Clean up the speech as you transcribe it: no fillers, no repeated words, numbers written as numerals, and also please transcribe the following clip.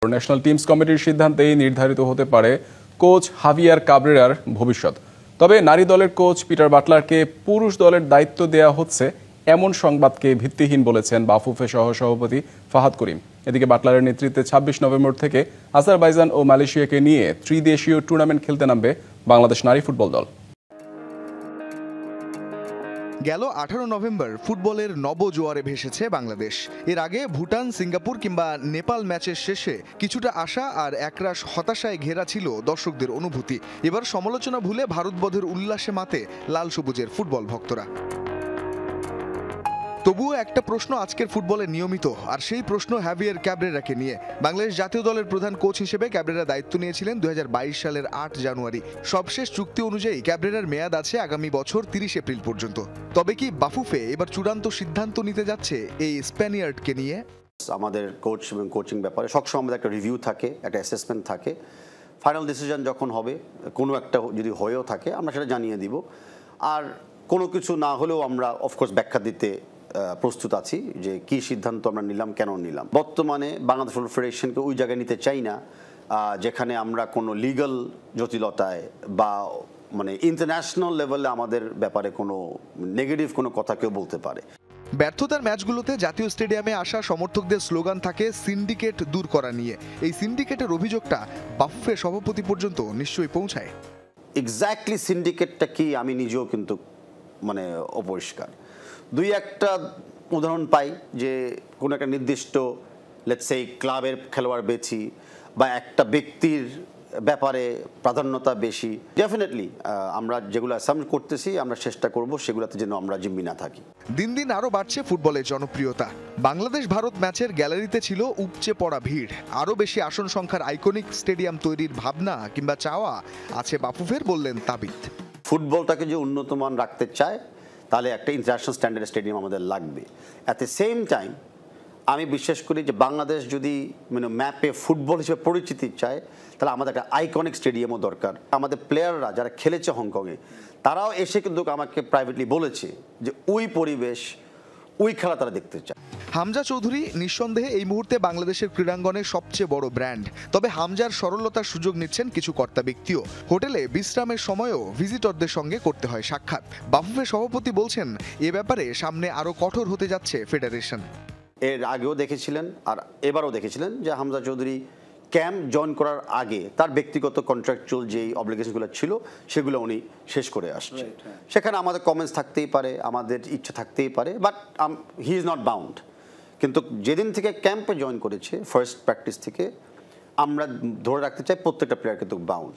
National teams কমিটির সিদ্ধান্তেই নির্ধারিত হতে পারে কোচ হাভিয়ার কাবরেরার ভবিষ্যৎ। তবে নারী দলের কোচ পিটার বাটলারকে পুরুষ দলের দায়িত্ব দেয়া হচ্ছে এমন সংবাদকে ভিত্তিহীন বলেছেন বাফুফে সহ-সভাপতি ফাহাদ করিম। এদিকে বাটলারের নেতৃত্বে ২৬ নভেম্বর থেকে আজারবাইজান ও মালয়েশিয়াকে নিয়ে ত্রিদেশীয় টুর্নামেন্ট খেলতে নামবে বাংলাদেশ নারী ফুটবল দল। গেল ১৮ নভেম্বর ফুটবলের নবজোয়ারে ভেসেছে বাংলাদেশ। এর আগে ভুটান, সিঙ্গাপুর কিংবা নেপাল ম্যাচের শেষে কিছুটা আশা আর একরাশ হতাশায় ঘেরা ছিল দর্শকদের অনুভূতি। এবার সমালোচনা ভুলে ভারতবধের উল্লাসে মাতে লাল সবুজের ফুটবল ভক্তরা। তবুও একটা প্রশ্ন আজকের ফুটবলে নিয়মিত, আর সেই প্রশ্ন হাভিয়ার ক্যাবরেরাকে নিয়ে। বাংলাদেশ জাতীয় দলের প্রধান কোচ হিসেবে ক্যাবরেরা দায়িত্ব নিয়েছিলেন ২০২২ সালের ৮ জানুয়ারি। সবশেষ চুক্তি অনুযায়ী ক্যাবরেরার মেয়াদ আছে আগামী বছর ৩০ এপ্রিল পর্যন্ত। তবে কি বাফুফে এবার চূড়ান্ত সিদ্ধান্ত নিতে যাচ্ছে এই স্প্যানিয়ার্ডকে নিয়ে? আমাদের কোচ এবং কোচিং ব্যাপারে সবসময় আমাদের একটা রিভিউ থাকে, একটা অ্যাসেসমেন্ট থাকে। ফাইনাল ডিসিশন যখন হবে, কোনো একটা যদি হয়েও থাকে আমরা সেটা জানিয়ে দিব। আর কোনো কিছু না হলেও আমরা অফকোর্স ব্যাখ্যা দিতে প্রস্তুত আছি যে কি সিদ্ধান্ত আমরা নিলাম, কেন নিলাম। বর্তমানে বাংলাদেশ ফুটবল ফেডারেশনকে ওই জায়গায় নিতে চাই না যেখানে আমরা কোনো লিগ্যাল জটিলতায় বা ইন্টারন্যাশনাল লেভেলে আমাদের ব্যাপারে কোনো নেগেটিভ কোনো কথা কেউ বলতে পারে। ব্যর্থতার ম্যাচগুলোতে জাতীয় স্টেডিয়ামে আসা সমর্থকদের স্লোগান থাকে সিন্ডিকেট দূর করা নিয়ে। এই সিন্ডিকেটের অভিযোগটা বাফুফে সভাপতি পর্যন্ত নিশ্চয়ই পৌঁছায়। এক্স্যাক্টলি সিন্ডিকেটটা কি আমি নিজেও কিন্তু অপরিষ্কার। দুই একটা উদাহরণ পাই যে কোনো একটা নির্দিষ্ট লেটস সে ক্লাবের খেলোয়াড় বেশি বা একটা ব্যক্তির ব্যাপারে প্রাধান্যতা বেশি। ডেফিনেটলি আমরা যেগুলো অ্যাসাম করতেছি আমরা চেষ্টা করব সেগুলোতে যেন আমরা জিম্মি না থাকি। দিন দিন আরও বাড়ছে ফুটবলের জনপ্রিয়তা। বাংলাদেশ ভারত ম্যাচের গ্যালারিতে ছিল উপচে পড়া ভিড়। আরও বেশি আসন সংখ্যার আইকনিক স্টেডিয়াম তৈরির ভাবনা কিংবা চাওয়া আছে বাফুফের, বললেন তাবিথ। ফুটবলটাকে যে উন্নত মান রাখতে চায় তাহলে একটা ইন্টারন্যাশনাল স্ট্যান্ডার্ড স্টেডিয়াম আমাদের লাগবে। অ্যাট দ্য সেম টাইম আমি বিশ্বাস করি যে বাংলাদেশ যদি ম্যাপে ফুটবল হিসেবে পরিচিতি চায় তাহলে আমাদের একটা আইকনিক স্টেডিয়ামও দরকার। আমাদের প্লেয়াররা যারা খেলেছে হংকংয়ে তারাও এসে কিন্তু আমাকে প্রাইভেটলি বলেছে যে ওই পরিবেশ, ওই খেলা তারা দেখতে চায়। হামজা চৌধুরী নিঃসন্দেহে এই মুহূর্তে বাংলাদেশের ক্রীড়াঙ্গনের সবচেয়ে বড় ব্র্যান্ড। তবে হামজার সরলতার সুযোগ নিচ্ছেন কিছু কর্তা ব্যক্তিও। হোটেলে বিশ্রামের সময়ও ভিজিটরদের সঙ্গে করতে হয় সাক্ষাৎ। বাফুফে সভাপতি বলছেন এ ব্যাপারে সামনে আরও কঠোর হতে যাচ্ছে ফেডারেশন। এর আগেও দেখেছিলেন আর এবারও দেখেছিলেন যে হামজা চৌধুরী ক্যাম্প জয়েন করার আগে তার ব্যক্তিগত কন্ট্রাকচুয়াল যেই অব্লিগেশনগুলো ছিল সেগুলো উনি শেষ করে আসছে। সেখানে আমাদের কমেন্টস থাকতেই পারে, আমাদের ইচ্ছা থাকতেই পারে, but he is not bound. কিন্তু যেদিন থেকে ক্যাম্পে জয়েন করেছে ফার্স্ট প্র্যাকটিস থেকে আমরা ধরে রাখতে চাই প্রত্যেকটা প্লেয়ার কিন্তু বাউন্ড।